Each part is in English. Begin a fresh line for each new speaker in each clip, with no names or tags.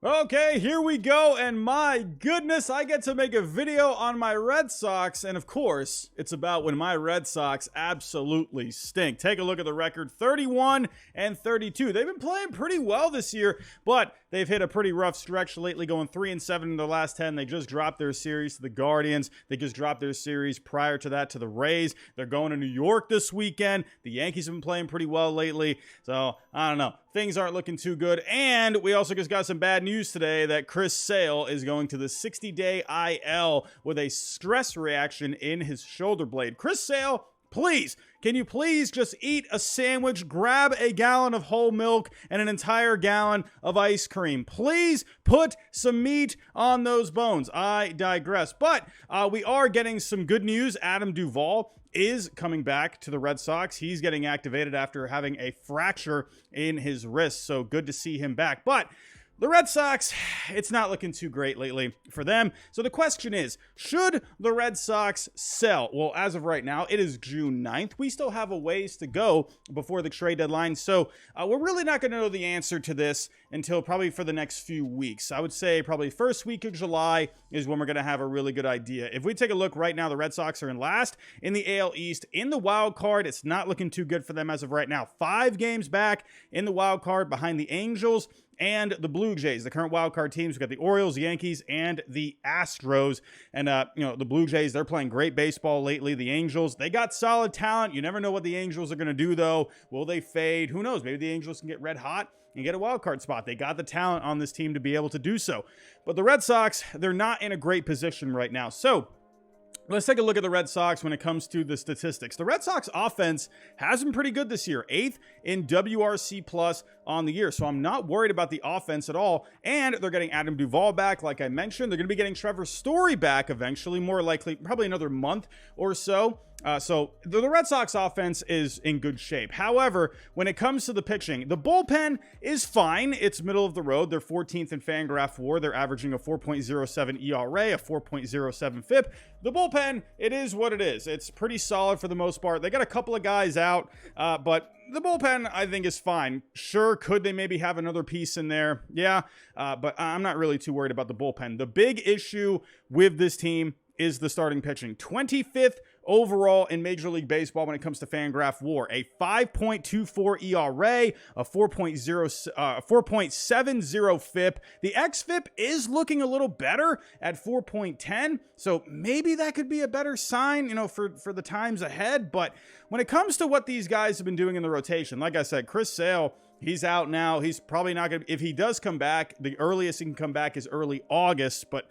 Okay, here we go, and my goodness, I get to make a video on my Red Sox, and of course, it's about when my Red Sox absolutely stink. Take a look at the record, 31 and 32. They've been playing pretty well this year, but they've hit a pretty rough stretch lately, going 3-7 in their last 10. They just dropped their series to the Guardians. They just dropped their series prior to that to the Rays. They're going to New York this weekend. The Yankees have been playing pretty well lately, so I don't know. Things aren't looking too good, and we also just got some bad news today that Chris Sale is going to the 60-day IL with a stress reaction in his shoulder blade. Chris Sale, please, can you please just eat a sandwich, grab a gallon of whole milk and an entire gallon of ice cream? Please put some meat on those bones. I digress. But we are getting some good news. Adam Duvall is coming back to the Red Sox. He's getting activated after having a fracture in his wrist, so good to see him back. But the Red Sox, it's not looking too great lately for them. So the question is, should the Red Sox sell? Well, as of right now, it is June 9th. We still have a ways to go before the trade deadline. So we're really not going to know the answer to this until probably for the next few weeks. I would say probably first week of July is when we're going to have a really good idea. If we take a look right now, the Red Sox are in last in the AL East. In the wild card, it's not looking too good for them as of right now. 5 games back in the wild card behind the Angels and the Blue Jays, the current wild card teams. We've got the Orioles, the Yankees, and the Astros. And, the Blue Jays, they're playing great baseball lately. The Angels, they got solid talent. You never know what the Angels are going to do, though. Will they fade? Who knows? Maybe the Angels can get red hot and get a wild card spot. They got the talent on this team to be able to do so. But the Red Sox, they're not in a great position right now. So let's take a look at the Red Sox when it comes to the statistics. The Red Sox offense has been pretty good this year, 8th in WRC plus on the year. So I'm not worried about the offense at all. And they're getting Adam Duvall back, like I mentioned. They're going to be getting Trevor Story back eventually, more likely, probably another month or so. So the Red Sox offense is in good shape. However, when it comes to the pitching, the bullpen is fine. It's middle of the road. They're 14th in Fangraph WAR. They're averaging a 4.07 ERA, a 4.07 FIP. The bullpen, it is what it is. It's pretty solid for the most part. They got a couple of guys out, but the bullpen, I think, is fine. Sure, could they maybe have another piece in there? Yeah, but I'm not really too worried about the bullpen. The big issue with this team is the starting pitching. 25th overall in Major League Baseball when it comes to Fangraph WAR. A 5.24 ERA, a 4.70 FIP. The xFIP is looking a little better at 4.10, so maybe that could be a better sign, for the times ahead. But when it comes to what these guys have been doing in the rotation, like I said, Chris Sale, he's out now. He's probably not going to, if he does come back, the earliest he can come back is early August, but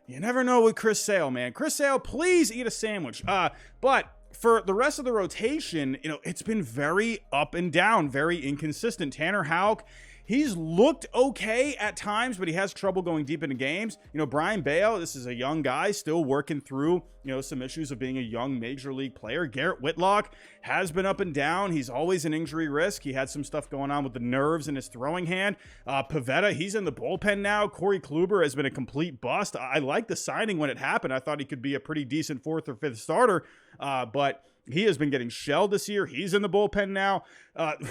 you never know with Chris Sale, man. Chris Sale, please eat a sandwich. But for the rest of the rotation, it's been very up and down, very inconsistent. Tanner Houck, he's looked okay at times, but he has trouble going deep into games. Brian Bayo, this is a young guy still working through, some issues of being a young major league player. Garrett Whitlock has been up and down. He's always an injury risk. He had some stuff going on with the nerves in his throwing hand. Pivetta, he's in the bullpen now. Corey Kluber has been a complete bust. I like the signing when it happened. I thought he could be a pretty decent 4th or 5th starter, but he has been getting shelled this year. He's in the bullpen now.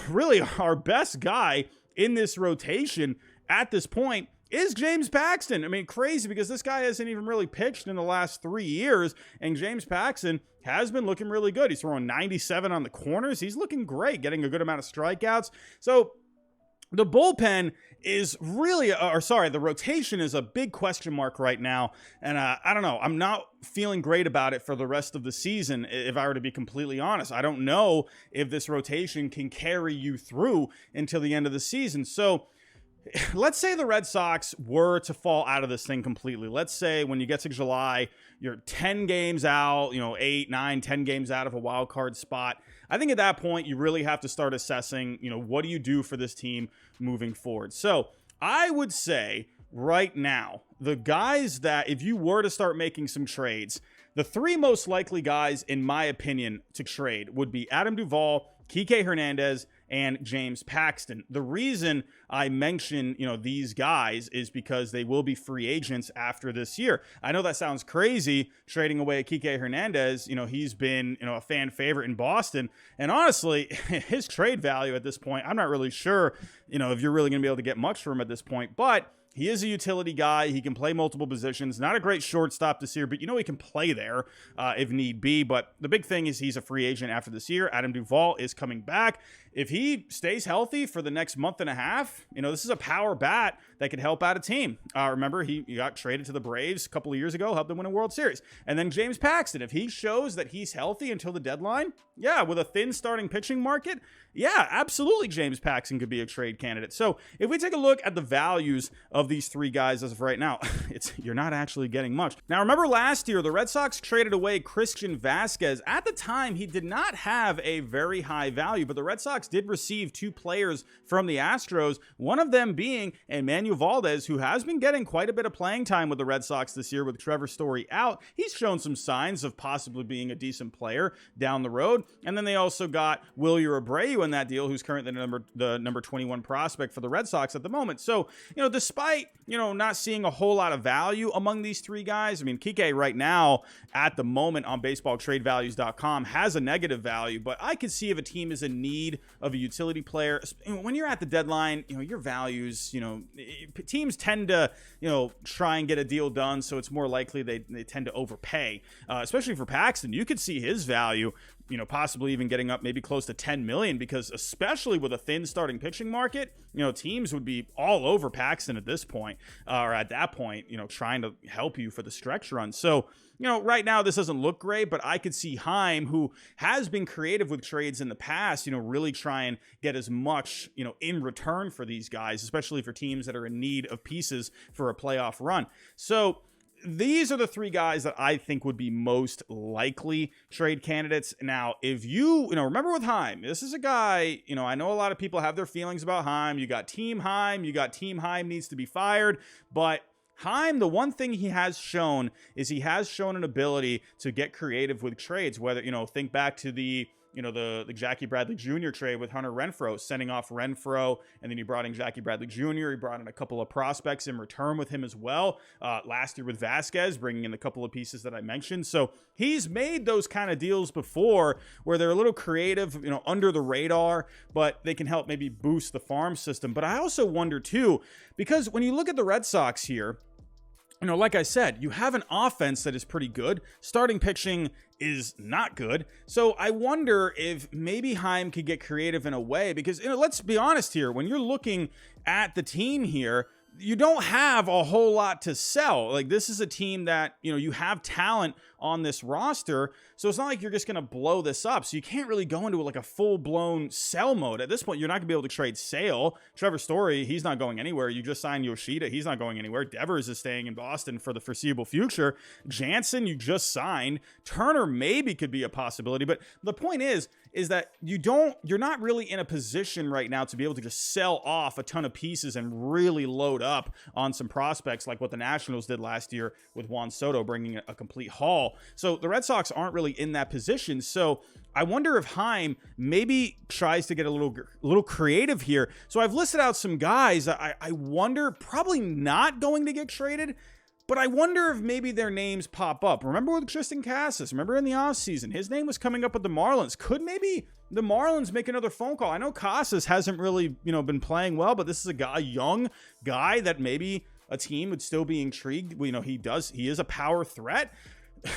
Really, our best guy in this rotation at this point is James Paxton. I mean, crazy because this guy hasn't even really pitched in the last 3 years, and James Paxton has been looking really good. He's throwing 97 on the corners. He's looking great, getting a good amount of strikeouts. So the bullpen is really, the rotation is a big question mark right now. And I don't know. I'm not feeling great about it for the rest of the season, if I were to be completely honest. I don't know if this rotation can carry you through until the end of the season. So let's say the Red Sox were to fall out of this thing completely. Let's say when you get to July, you're 10 games out, 8, 9, 10 games out of a wild card spot. I think at that point, you really have to start assessing, what do you do for this team moving forward? So I would say right now, the guys that if you were to start making some trades, the 3 most likely guys, in my opinion, to trade would be Adam Duvall, Kike Hernandez, and James Paxton. The reason I mention, these guys is because they will be free agents after this year. I know that sounds crazy, trading away Kike Hernandez. He's been, a fan favorite in Boston. And honestly, his trade value at this point, I'm not really sure, if you're really going to be able to get much from him at this point. But He is a utility guy. He can play multiple positions. Not a great shortstop this year, but he can play there if need be. But the big thing is he's a free agent after this year. Adam Duvall is coming back. If he stays healthy for the next month and a half, this is a power bat that could help out a team. Remember, he got traded to the Braves a couple of years ago, helped them win a World Series. And then James Paxton, if he shows that he's healthy until the deadline, yeah, with a thin starting pitching market, yeah, absolutely James Paxton could be a trade candidate. So if we take a look at the values of these three guys as of right now, you're not actually getting much. Now, remember last year, the Red Sox traded away Christian Vasquez. At the time, he did not have a very high value, but the Red Sox did receive two players from the Astros, one of them being Emmanuel Valdez, who has been getting quite a bit of playing time with the Red Sox this year with Trevor Story out. He's shown some signs of possibly being a decent player down the road. And then they also got Wilyer Abreu in that deal, who's currently the number 21 prospect for the Red Sox at the moment. So, despite, not seeing a whole lot of value among these three guys, I mean, Kike right now at the moment on baseballtradevalues.com has a negative value, but I could see if a team is in need of a utility player. When you're at the deadline, your values, teams tend to, try and get a deal done. So it's more likely they tend to overpay, especially for Paxton. You could see his value, possibly even getting up maybe close to 10 million, because especially with a thin starting pitching market, teams would be all over Paxton at this point, or at that point, trying to help you for the stretch run. So, right now this doesn't look great, but I could see Heim, who has been creative with trades in the past, really try and get as much, in return for these guys, especially for teams that are in need of pieces for a playoff run. So these are the three guys that I think would be most likely trade candidates. Now, if you remember with Heim, this is a guy, I know a lot of people have their feelings about Heim. You got Team Heim needs to be fired, but Heim, the one thing he has shown is he has shown an ability to get creative with trades, whether, think back to the Jackie Bradley Jr. trade with Hunter Renfroe, sending off Renfroe, and then he brought in Jackie Bradley Jr. He brought in a couple of prospects in return with him as well. Last year with Vasquez, bringing in a couple of pieces that I mentioned. So he's made those kind of deals before where they're a little creative, under the radar, but they can help maybe boost the farm system. But I also wonder too, because when you look at the Red Sox here, like I said, you have an offense that is pretty good. Starting pitching is not good. So I wonder if maybe Heim could get creative in a way, because let's be honest here, when you're looking at the team here, you don't have a whole lot to sell. Like, this is a team that, you have talent on this roster. So it's not like you're just going to blow this up. So you can't really go into like a full-blown sell mode. At this point, you're not going to be able to trade Sale. Trevor Story, he's not going anywhere. You just signed Yoshida. He's not going anywhere. Devers is staying in Boston for the foreseeable future. Jansen, you just signed. Turner maybe could be a possibility. But the point is that you're not really in a position right now to be able to just sell off a ton of pieces and really load up on some prospects like what the Nationals did last year with Juan Soto bringing a complete haul. So the Red Sox aren't really in that position. So I wonder if Heim maybe tries to get a little creative here. So I've listed out some guys I wonder, probably not going to get traded, but I wonder if maybe their names pop up. Remember with Tristan Casas, remember in the offseason, his name was coming up with the Marlins. Could maybe the Marlins make another phone call? I know Casas hasn't really, been playing well, but this is a young guy that maybe a team would still be intrigued. He is a power threat.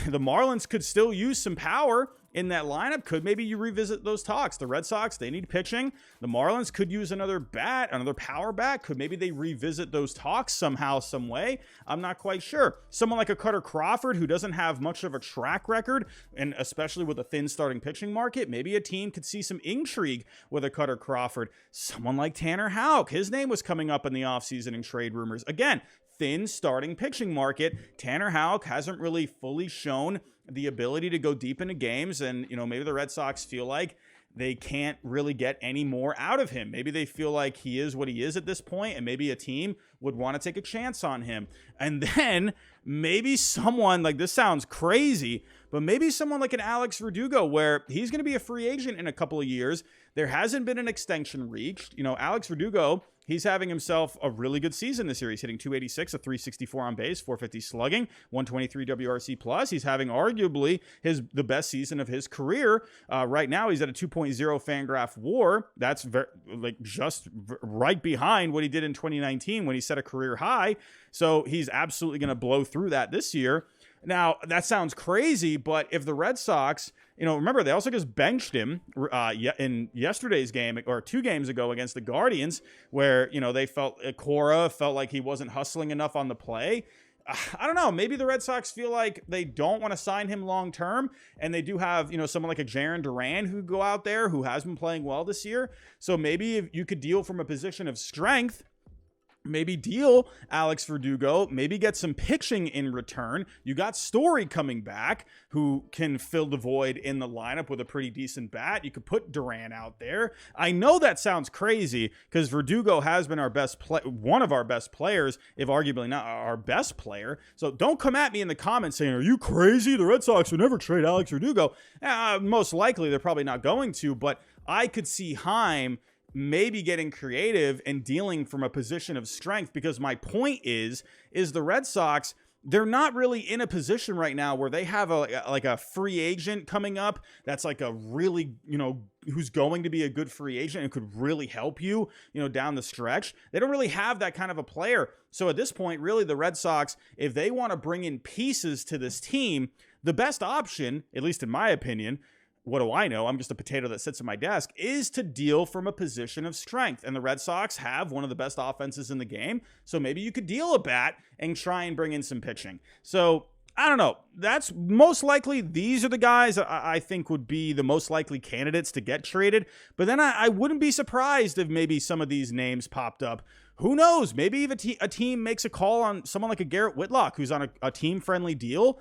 The Marlins could still use some power in that lineup. Could maybe you revisit those talks? The Red Sox, they need pitching. The Marlins could use another bat, another power bat. Could maybe they revisit those talks somehow, some way? I'm not quite sure. Someone like a Cutter Crawford, who doesn't have much of a track record, and especially with a thin starting pitching market, maybe a team could see some intrigue with a Cutter Crawford. Someone like Tanner Houck, his name was coming up in the offseason in trade rumors. Again, thin starting pitching market. Tanner Houck hasn't really fully shown the ability to go deep into games, and maybe the Red Sox feel like they can't really get any more out of him. Maybe they feel like he is what he is at this point, and maybe a team would want to take a chance on him. And then maybe someone, like, this sounds crazy, but maybe someone like an Alex Verdugo, where he's going to be a free agent in a couple of years. There hasn't been an extension reached. Alex Verdugo he's having himself a really good season this year. He's hitting 286, a 364 on base, 450 slugging, 123 WRC plus. He's having arguably the best season of his career. Right now, he's at a 2.0 Fangraph WAR. That's just right behind what he did in 2019 when he set a career high. So he's absolutely going to blow through that this year. Now, that sounds crazy, but if the Red Sox, remember, they also just benched him in yesterday's game, or 2 games ago against the Guardians, where, they Cora felt like he wasn't hustling enough on the play. I don't know. Maybe the Red Sox feel like they don't want to sign him long term, and they do have, someone like a Jarren Duran who go out there who has been playing well this year. So maybe if you could deal from a position of strength, maybe deal Alex Verdugo, maybe get some pitching in return. You got Story coming back who can fill the void in the lineup with a pretty decent bat. You could put Duran out there. I know that sounds crazy because Verdugo has been one of our best players, if arguably not our best player. So don't come at me in the comments saying, are you crazy? The Red Sox would never trade Alex Verdugo. Most likely they're probably not going to, but I could see Heim maybe getting creative and dealing from a position of strength, because my point is the Red Sox, they're not really in a position right now where they have a free agent coming up that's like a really, who's going to be a good free agent and could really help you, down the stretch. They don't really have that kind of a player. So at this point, really, the Red Sox, if they want to bring in pieces to this team, the best option, at least in my opinion, what do I know? I'm just a potato that sits at my desk, is to deal from a position of strength. And the Red Sox have one of the best offenses in the game. So maybe you could deal a bat and try and bring in some pitching. So I don't know. That's most likely. These are the guys I think would be the most likely candidates to get traded. But then I wouldn't be surprised if maybe some of these names popped up. Who knows? Maybe even a team makes a call on someone like a Garrett Whitlock, who's on a team-friendly deal.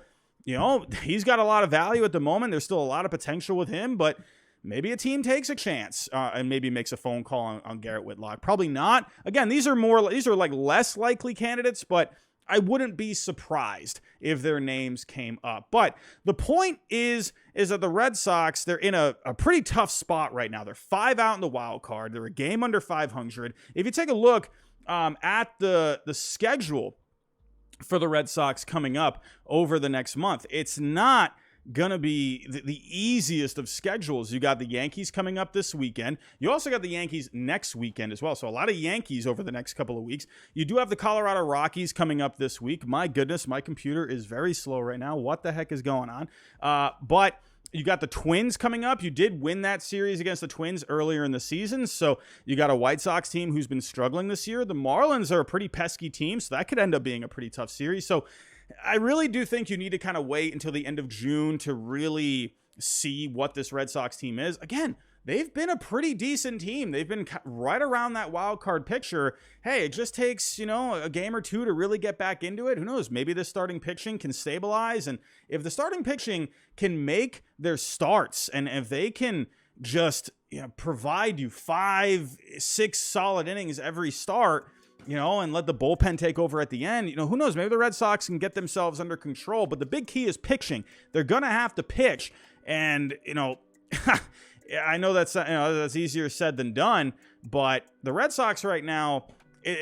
He's got a lot of value at the moment. There's still a lot of potential with him, but maybe a team takes a chance and maybe makes a phone call on Garrett Whitlock. Probably not. Again, these are like less likely candidates, but I wouldn't be surprised if their names came up. But the point is that the Red Sox, they're in a pretty tough spot right now. They're 5 out in the wild card. They're a game under 500. If you take a look at the schedule for the Red Sox coming up over the next month, it's not going to be the easiest of schedules. You got the Yankees coming up this weekend. You also got the Yankees next weekend as well. So a lot of Yankees over the next couple of weeks. You do have the Colorado Rockies coming up this week. My goodness, my computer is very slow right now. What the heck is going on? But you got the Twins coming up. You did win that series against the Twins earlier in the season. So you got a White Sox team who's been struggling this year. The Marlins are a pretty pesky team, so that could end up being a pretty tough series. So I really do think you need to kind of wait until the end of June to really see what this Red Sox team is. Again, they've been a pretty decent team. They've been right around that wild card picture. Hey, it just takes, a game or two to really get back into it. Who knows? Maybe the starting pitching can stabilize. And if the starting pitching can make their starts, and if they can just provide you 5-6 solid innings every start, and let the bullpen take over at the end, who knows? Maybe the Red Sox can get themselves under control. But the big key is pitching. They're going to have to pitch. And, I know that's easier said than done, but the Red Sox right now,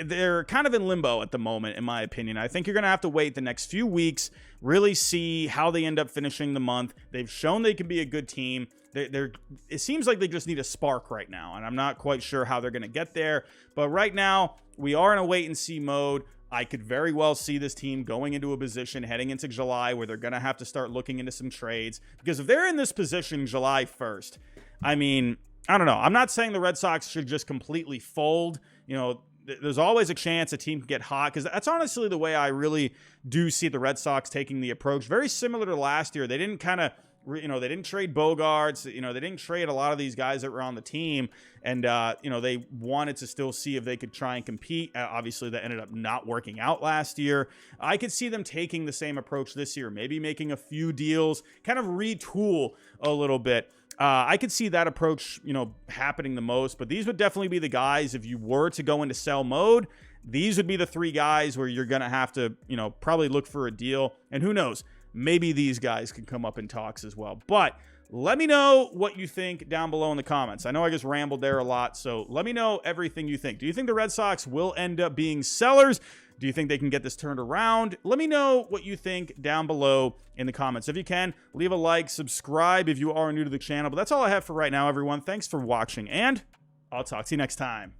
they're kind of in limbo at the moment, in my opinion. I think you're going to have to wait the next few weeks, really see how they end up finishing the month. They've shown they can be a good team. It seems like they just need a spark right now, and I'm not quite sure how they're going to get there. But right now, we are in a wait-and-see mode. I could very well see this team going into a position heading into July where they're going to have to start looking into some trades. Because if they're in this position July 1st, I mean, I don't know. I'm not saying the Red Sox should just completely fold. There's always a chance a team can get hot, because that's honestly the way I really do see the Red Sox taking the approach. Very similar to last year. They didn't they didn't trade Bogarts. They didn't trade a lot of these guys that were on the team. And, they wanted to still see if they could try and compete. Obviously, that ended up not working out last year. I could see them taking the same approach this year, maybe making a few deals, kind of retool a little bit. I could see that approach, happening the most. But these would definitely be the guys, if you were to go into sell mode, these would be the 3 guys where you're going to have to, probably look for a deal. And who knows? Maybe these guys can come up in talks as well. But Let me know what you think down below in the comments. I know I just rambled there a lot, so let me know everything you think. Do you think the Red Sox will end up being sellers? Do you think they can get this turned around? Let me know what you think down below in the comments. If you can, leave a like, subscribe if you are new to the channel. But that's all I have for right now, everyone. Thanks for watching, and I'll talk to you next time.